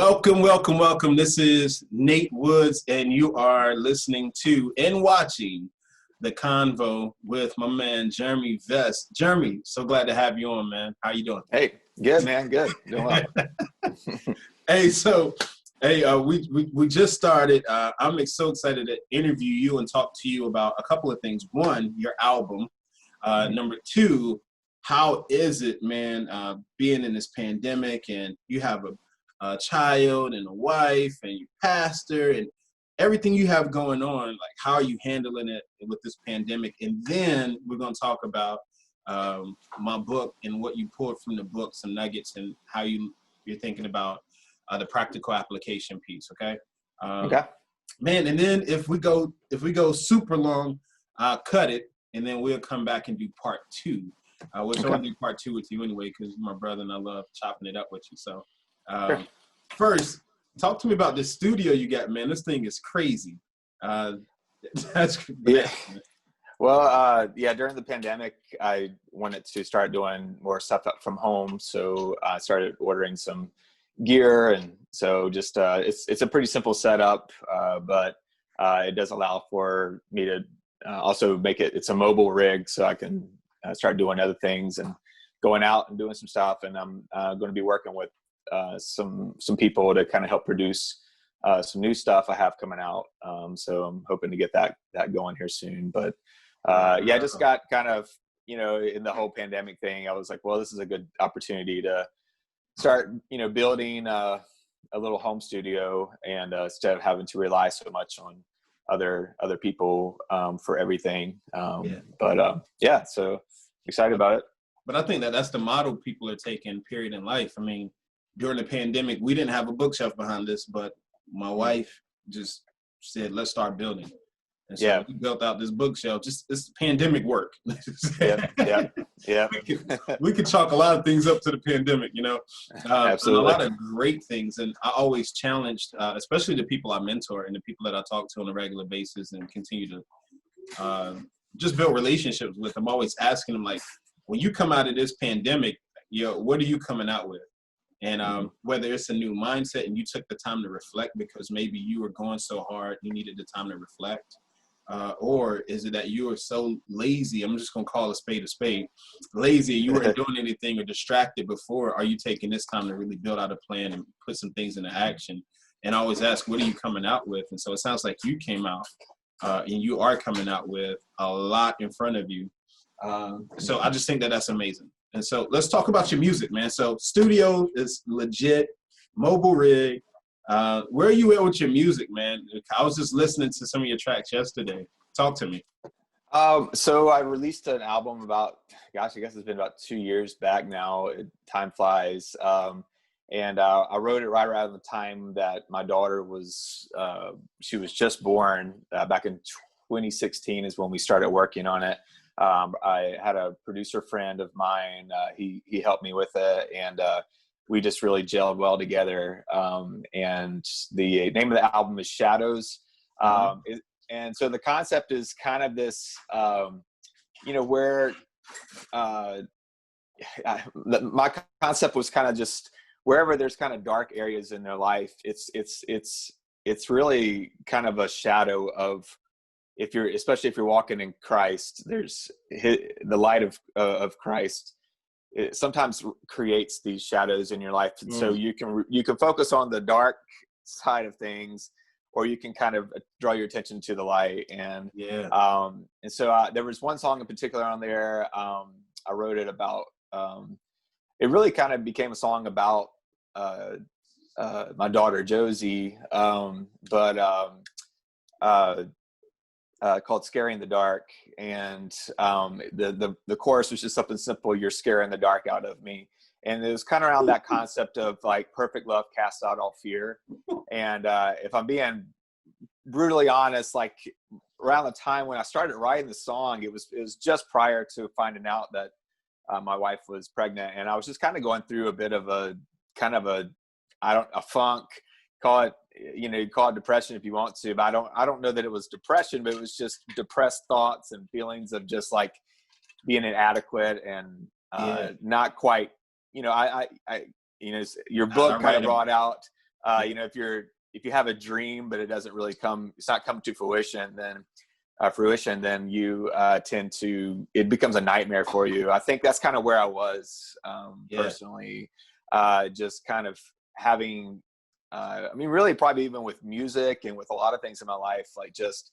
Welcome, welcome, welcome. This is Nate Woods, and you are listening to and watching the Convo with my man, Jeremy Vess. Jeremy, so glad to have you on, man. How you doing? Hey, good, man. Good. Doing well. We just started. I'm so excited to interview you and talk to you about a couple of things. One, your album. Number two, how is it, man, being in this pandemic and you have a child and a wife and your pastor and everything you have going on, like how are you handling it with this pandemic? And then we're going to talk about my book and what you pulled from the book, some nuggets, and how you're thinking about the practical application piece. Okay. Okay. Man. And then if we go super long, cut it. And then we'll come back and do part two. Which I want to do part two with you anyway, because you're my brother and I love chopping it up with you. So Sure. First, talk to me about this studio you got, man. This thing is crazy. That's Yeah. Well, during the pandemic, I wanted to start doing more stuff up from home. So I started ordering some gear. And so just it's a pretty simple setup, but it does allow for me to also it's a mobile rig, so I can start doing other things and going out and doing some stuff. And I'm going to be working with some people to kind of help produce some new stuff I have coming out. So I'm hoping to get that going here soon. But I just got kind of, in the whole pandemic thing, I was like, well, this is a good opportunity to start, building a little home studio, and instead of having to rely so much on other people for everything. So excited about it. But I think that's the model people are taking, period, in life. I mean, during the pandemic, we didn't have a bookshelf behind us, but my wife just said, let's start building. And so we built out this bookshelf. It's pandemic work. Yeah. We could chalk a lot of things up to the pandemic, Absolutely. A lot of great things. And I always challenged, especially the people I mentor and the people that I talk to on a regular basis and continue to just build relationships with. I'm always asking them, like, when you come out of this pandemic, what are you coming out with? And whether it's a new mindset and you took the time to reflect because maybe you were going so hard, you needed the time to reflect. Or is it that you are so lazy? I'm just going to call a spade, lazy. You weren't doing anything or distracted before. Are you taking this time to really build out a plan and put some things into action? And I always ask, what are you coming out with? And so it sounds like you came out and you are coming out with a lot in front of you. So I just think that's amazing. And so let's talk about your music, man. So studio is legit, mobile rig. Where are you at with your music, man? I was just listening to some of your tracks yesterday. Talk to me. So I released an album about, I guess it's been about 2 years back now. Time flies. And I wrote it right around the time that my daughter she was just born. Back in 2016 is when we started working on it. I had a producer friend of mine. He helped me with it, and we just really gelled well together. And the name of the album is Shadows. And so the concept is kind of this, where my concept was kind of just wherever there's kind of dark areas in their life, it's really kind of a shadow of, especially if you're walking in Christ, there's the light of Christ. It sometimes creates these shadows in your life. And so you can focus on the dark side of things, or you can kind of draw your attention to the light. And so there was one song in particular on there. I wrote it about, it really kind of became a song about my daughter, Josie, called Scaring the Dark. And the chorus was just something simple: you're scaring the dark out of me. And it was kind of around that concept of like perfect love casts out all fear. And if I'm being brutally honest, like around the time when I started writing the song, it was just prior to finding out that my wife was pregnant. And I was just kind of going through a bit of a funk, call it depression if you want to, but I don't know that it was depression, but it was just depressed thoughts and feelings of just like being inadequate and not quite, your book kind of brought out You know, if you have a dream but it doesn't really it's not come to fruition, then you tend to, it becomes a nightmare for you. I think that's kind of where I was personally, just kind of having, I mean, really probably even with music and with a lot of things in my life, like just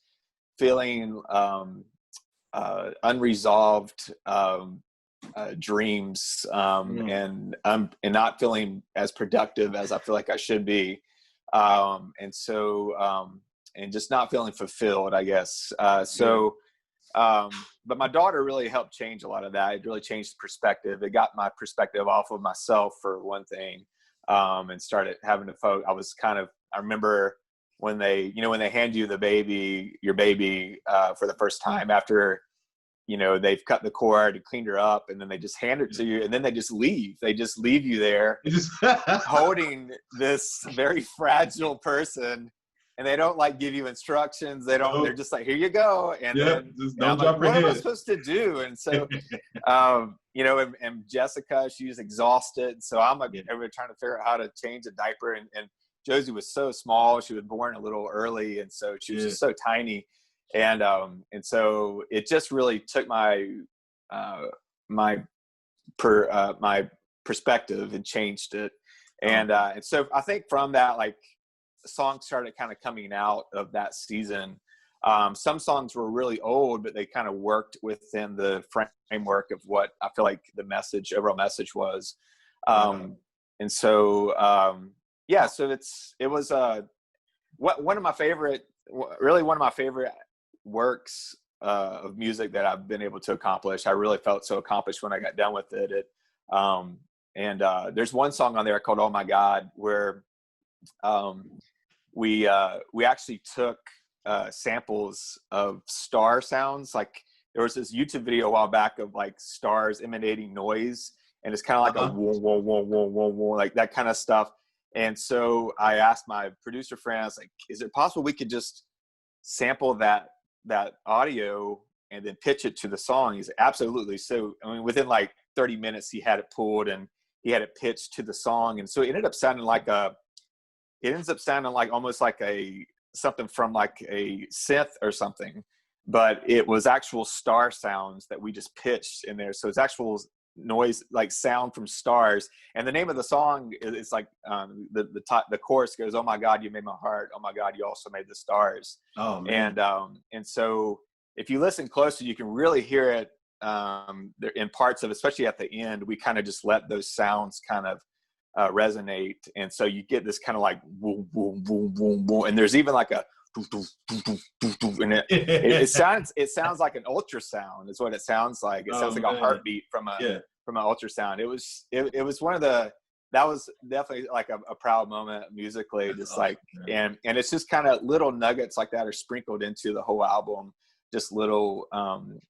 feeling unresolved dreams, and not feeling as productive as I feel like I should be. And just not feeling fulfilled, I guess. But my daughter really helped change a lot of that. It really changed perspective. It got my perspective off of myself, for one thing, and started having to I remember when they hand you your baby for the first time after, you know, they've cut the cord and cleaned her up, and then they just hand it to you, and then they just leave you there holding this very fragile person. And they don't like give you instructions. They're just like, here you go. And then I'm like, what am I supposed to do? And so, you know, and Jessica, she's exhausted. So I'm like, everybody trying to figure out how to change a diaper. And Josie was so small. She was born a little early. And so she was just so tiny. And so it just really took my perspective and changed it. And so I think from that, like, songs started kind of coming out of that season. Some songs were really old, but they kind of worked within the framework of what I feel like the overall message was. And so, so it was one of my favorite works of music that I've been able to accomplish. I really felt so accomplished when I got done with it. There's one song on there called "Oh My God," where we actually took samples of star sounds. Like, there was this YouTube video a while back of like stars emanating noise, and it's kind of like a whoa, whoa, whoa, whoa, whoa, whoa, like that kind of stuff. And so I asked my producer friend, I was like, is it possible we could just sample that audio and then pitch it to the song? He's like, absolutely. So, I mean, within like 30 minutes, he had it pulled and he had it pitched to the song. And so it ends up sounding like almost like something from like a synth or something, but it was actual star sounds that we just pitched in there. So it's actual noise, like sound from stars. And the name of the song is like, the chorus goes, "Oh my God, you made my heart. Oh my God, you also made the stars." Oh man. And so if you listen closely, you can really hear it in parts of, especially at the end, we kind of just let those sounds kind of resonate, and so you get this kind of like boom, boom, boom, boom, boom, and there's even like a and it sounds like an ultrasound. Is what it sounds like. It sounds like a heartbeat from an ultrasound. It was one of the, that was definitely like a proud moment musically. That's just awesome, like man. And it's just kind of little nuggets like that are sprinkled into the whole album. Just little,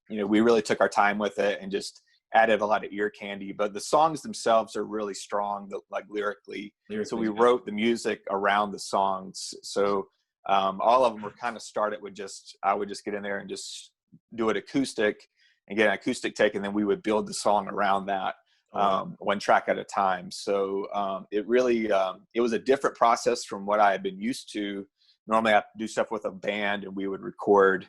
you know, we really took our time with it and just added a lot of ear candy, but the songs themselves are really strong, like lyrically. So we wrote the music around the songs. So all of them were kind of started with I would just get in there and just do it acoustic and get an acoustic take, and then we would build the song around that, one track at a time. So it really, it was a different process from what I had been used to. Normally I do stuff with a band and we would record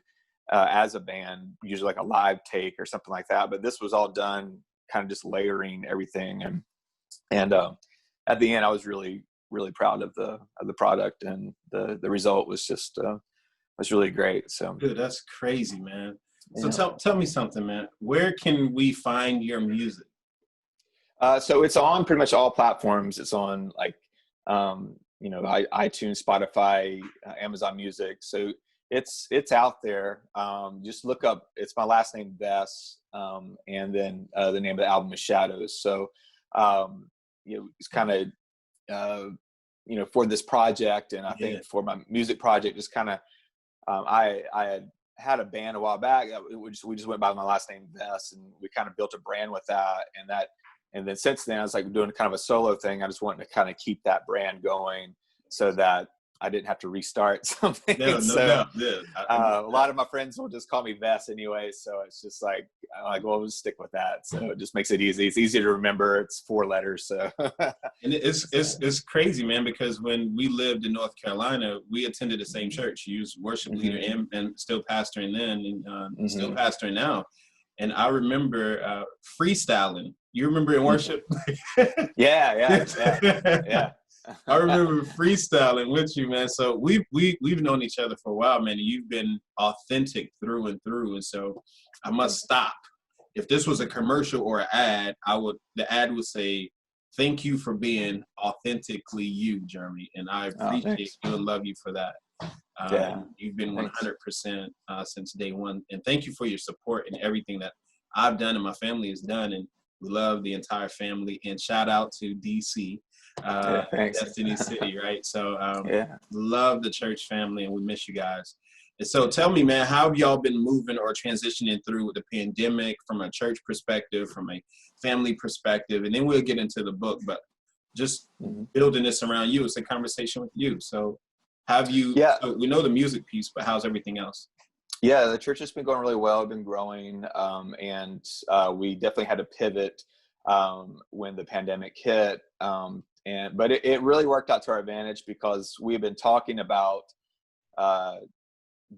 as a band, usually like a live take or something like that. But this was all done kind of just layering everything. And at the end, I was really, really proud of the product, and the result was just, was really great. So dude, that's crazy, man. So tell me something, man. Where can we find your music? So it's on pretty much all platforms. It's on like, you know, iTunes, Spotify, Amazon Music. So it's out there. Just look up, it's my last name, Vess, and then the name of the album is Shadows. So you know, it's kind of you know, for this project, and I think for my music project, just kind of I had a band a while back. We just went by my last name, Vess, and we kind of built a brand with that. And then since then, I was like doing kind of a solo thing. I just wanted to kind of keep that brand going, so that I didn't have to restart something. No, no So doubt. Yeah, a lot of my friends will just call me Vess anyway. So it's just like, I'm like, well, we'll just stick with that. So it just makes it easy. It's easy to remember. It's 4 letters. So, and it's crazy, man, because when we lived in North Carolina, we attended the same church. You was worship leader and still pastoring then, and still pastoring now. And I remember freestyling. You remember in worship? Yeah. I remember freestyling with you, man. So we've known each other for a while, man. And you've been authentic through and through. And so I must stop. If this was a commercial or an ad, the ad would say, "Thank you for being authentically you, Jeremy." And I appreciate you and love you for that. You've been 100% since day one. And thank you for your support and everything that I've done and my family has done. And we love the entire family. And shout out to DC, Destiny City, right? So love the church family, and we miss you guys. And so tell me, man, how have y'all been moving or transitioning through the pandemic from a church perspective, from a family perspective? And then we'll get into the book, but just building this around you. It's a conversation with you. So have you, so we know the music piece, but how's everything else? Yeah, the church has been going really well, been growing. And we definitely had to pivot when the pandemic hit. But it really worked out to our advantage, because we've been talking about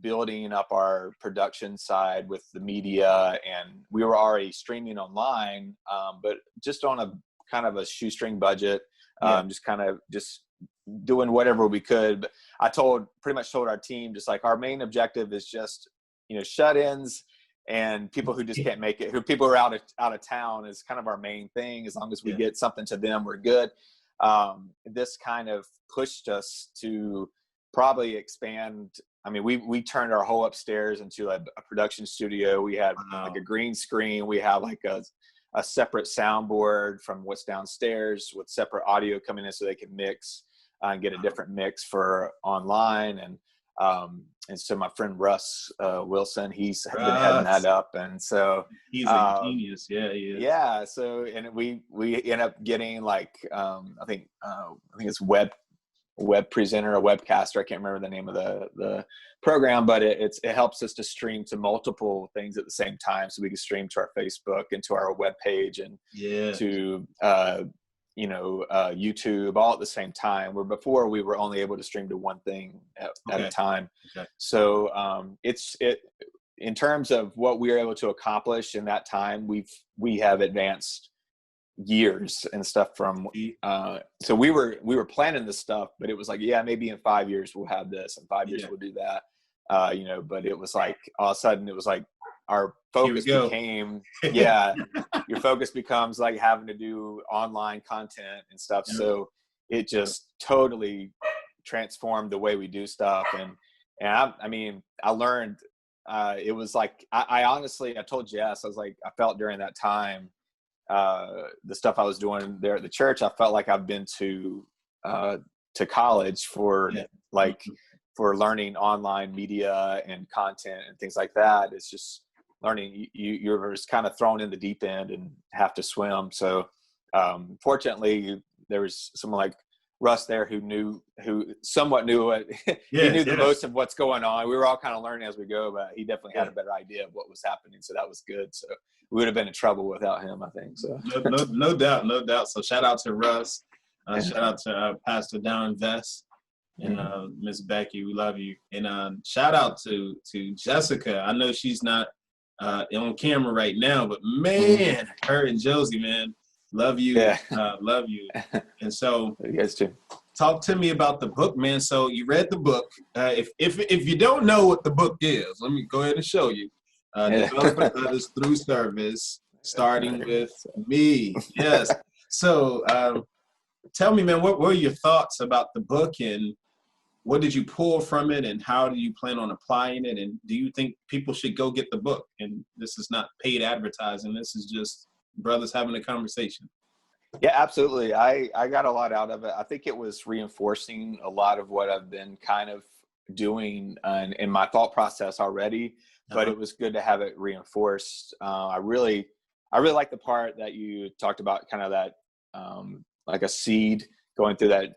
building up our production side with the media, and we were already streaming online, but just on a kind of a shoestring budget, just doing whatever we could. But I pretty much told our team, just like, our main objective is just, shut-ins and people who just can't make it, who people are out of town, is kind of our main thing. As long as we get something to them, we're good. This kind of pushed us to probably expand. I mean, we turned our whole upstairs into a production studio. We had like a green screen. We have like a separate soundboard from what's downstairs, with separate audio coming in so they can mix and get a different mix for online. And so my friend Russ Wilson, he's been heading that up. And so he's a genius. Yeah, he is. Yeah. So, and we end up getting like, I think it's web presenter, a webcaster. I can't remember the name of the program, but it helps us to stream to multiple things at the same time. So we can stream to our Facebook and to our web page and to, YouTube all at the same time, where before we were only able to stream to one thing at a time. Okay. So in terms of what we were able to accomplish in that time, we have advanced years and stuff from so we were planning this stuff, but it was like, maybe in 5 years we'll have this, in 5 years we'll do that, but it was like, all of a sudden it was like our focus became your focus becomes like having to do online content and stuff. So it just totally transformed the way we do stuff. And I learned it was like, I honestly, I told Jess, I was like, I felt during that time, the stuff I was doing there at the church, I felt like I've been to college for for learning online media and content and things like that. It's just learning, you're just kind of thrown in the deep end and have to swim. So fortunately there was someone like Russ there who somewhat knew what he knew the most of what's going on. We were all kind of learning as we go, but he definitely had a better idea of what was happening. So that was good. So we would have been in trouble without him, I think. So no doubt. So shout out to Russ. Shout out to Pastor Darren Vess and Miss Becky. We love you. And shout out to Jessica. I know she's not on camera right now, but man, her and Josie, man, love you. Love you. And so you guys too. Talk to me about the book, man. So you read the book. If you don't know what the book is, let me go ahead and show you. Developing Others Through Service, starting with me. Yes. So tell me, man, what were your thoughts about the book, and what did you pull from it, and how do you plan on applying it? And do you think people should go get the book? And this is not paid advertising. This is just brothers having a conversation. Yeah, absolutely. I got a lot out of it. I think it was reinforcing a lot of what I've been kind of doing in my thought process already, but it was good to have it reinforced. I really like the part that you talked about, kind of that like a seed going through that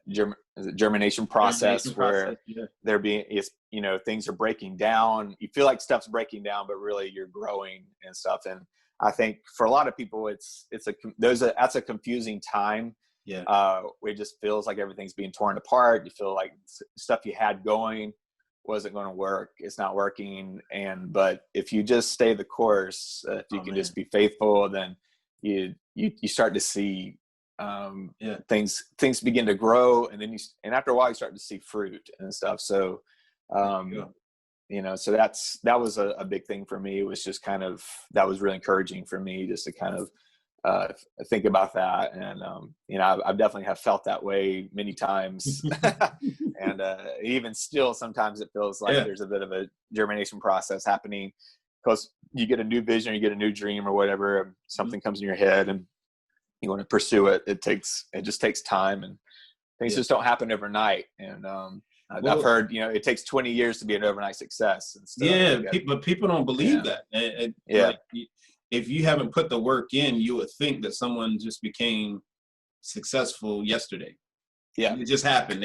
germination process Germination where process, yeah. things are breaking down. You feel like stuff's breaking down, but really you're growing and stuff. And I think for a lot of people, that's a confusing time. Yeah. It just feels like everything's being torn apart. You feel like stuff you had going wasn't going to work. It's not working. But if you just stay the course, if you can just be faithful, then you start to see things begin to grow, and then and after a while you start to see fruit and stuff. So so that was a big thing for me. It was just that was really encouraging for me, just to kind of think about that. And I've definitely have felt that way many times. And even still sometimes it feels like there's a bit of a germination process happening, because you get a new vision, or you get a new dream or whatever, something comes in your head and you want to pursue it. It just takes time, and things just don't happen overnight. And I've heard, it takes 20 years to be an overnight success. And stuff. But people don't believe that. Like, if you haven't put the work in, you would think that someone just became successful yesterday. Yeah, it just happened.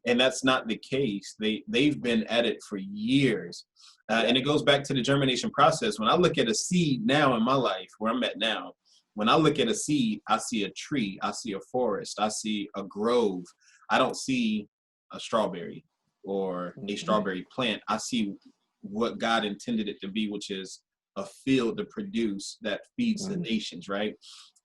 And that's not the case. They've been at it for years. And it goes back to the germination process. When I look at a seed now in my life, where I'm at now, when I look at a seed, I see a tree, I see a forest, I see a grove. I don't see a strawberry or a strawberry plant. I see what God intended it to be, which is a field to produce that feeds the nations, right?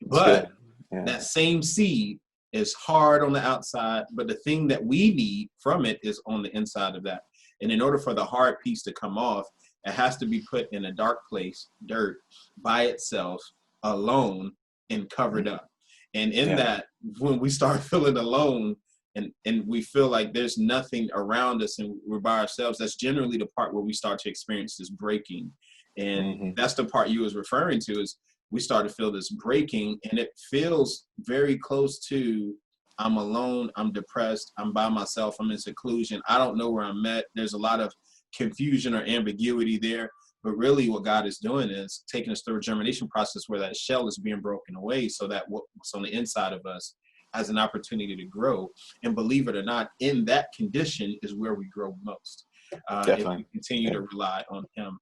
But that same seed is hard on the outside, but the thing that we need from it is on the inside of that. And in order for the hard piece to come off, it has to be put in a dark place, dirt, by itself, alone, and covered up. And in that, when we start feeling alone and we feel like there's nothing around us and we're by ourselves, that's generally the part where we start to experience this breaking. And that's the part you was referring to, is we start to feel this breaking, and it feels very close to, I'm alone, I'm depressed, I'm by myself, I'm in seclusion, I don't know where I'm at. There's a lot of confusion or ambiguity there. But really what God is doing is taking us through a germination process where that shell is being broken away, so that what's on the inside of us has an opportunity to grow. And believe it or not, in that condition is where we grow most. If we continue to rely on Him.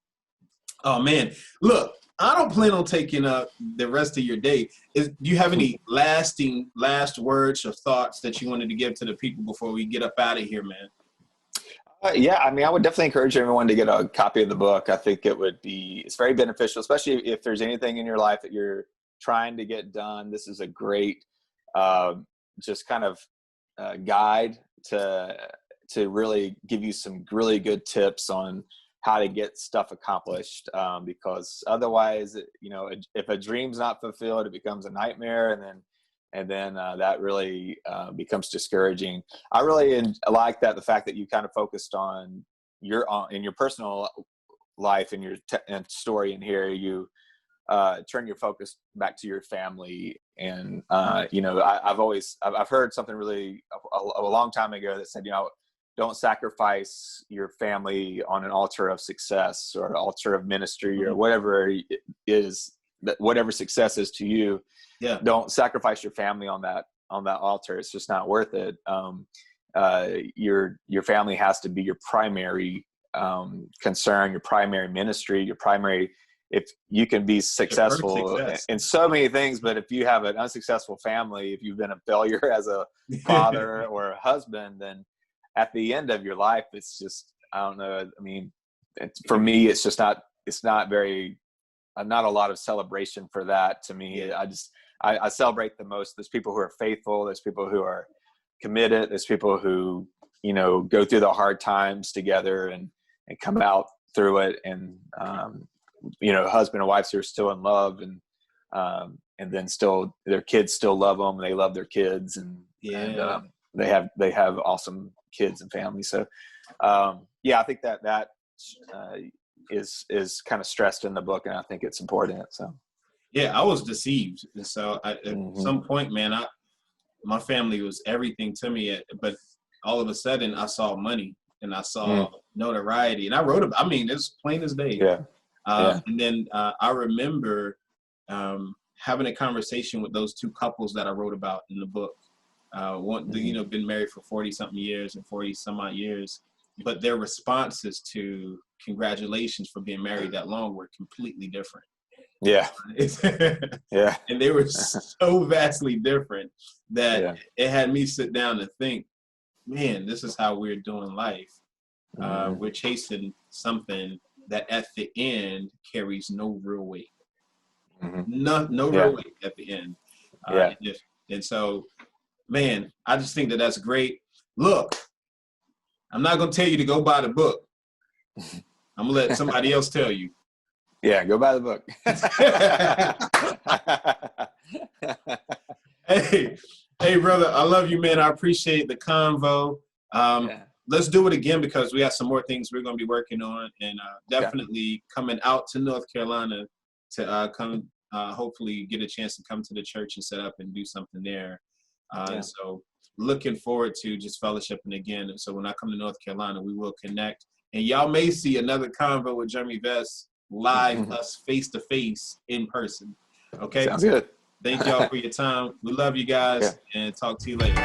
Oh man, look, I don't plan on taking up the rest of your day. Do you have any last words or thoughts that you wanted to give to the people before we get up out of here, man? I would definitely encourage everyone to get a copy of the book. I think it's very beneficial, especially if there's anything in your life that you're trying to get done. This is a great, just kind of guide to really give you some really good tips on how to get stuff accomplished. Because otherwise, if a dream's not fulfilled, it becomes a nightmare, and then that really becomes discouraging. I really like the fact that you kind of focused on in your personal life and your story in here. You turn your focus back to your family, and I've heard something really a long time ago that said, don't sacrifice your family on an altar of success or an altar of ministry or whatever it is, that whatever success is to you. Don't sacrifice your family on that altar. It's just not worth it. Your family has to be your primary concern, your primary ministry, your primary. If you can be successful in so many things, but if you have an unsuccessful family, if you've been a failure as a father or a husband, then at the end of your life, it's just, I don't know. I mean, for me, it's just not very, not a lot of celebration for that to me. I celebrate the most. There's people who are faithful. There's people who are committed. There's people who, go through the hard times together and come out through it. And, husband and wives who are still in love, and then still their kids still love them. And they love their kids, and they have awesome kids and families. So, I think that is kind of stressed in the book, and I think it's important. So. Yeah, I was deceived. And so at some point, man, my family was everything to me. But all of a sudden I saw money and I saw notoriety, and I wrote about, it's plain as day. And then I remember having a conversation with those two couples that I wrote about in the book. been married for 40 something years and 40 some odd years, but their responses to congratulations for being married that long were completely different. Yeah. Yeah. And they were so vastly different that it had me sit down and think, man, this is how we're doing life. We're chasing something that at the end carries no real weight. No real weight at the end. And so, man, I just think that that's great. Look, I'm not going to tell you to go buy the book. I'm going to let somebody else tell you. Yeah, go buy the book. Hey, brother, I love you, man. I appreciate the convo. Let's do it again because we have some more things we're going to be working on, and definitely coming out to North Carolina to come, hopefully get a chance to come to the church and set up and do something there. So looking forward to just fellowshipping again. And so when I come to North Carolina, we will connect, and y'all may see another convo with Jeremy Vess live, us face to face in person. Okay. Sounds good. Thank y'all for your time. We love you guys, and talk to you later.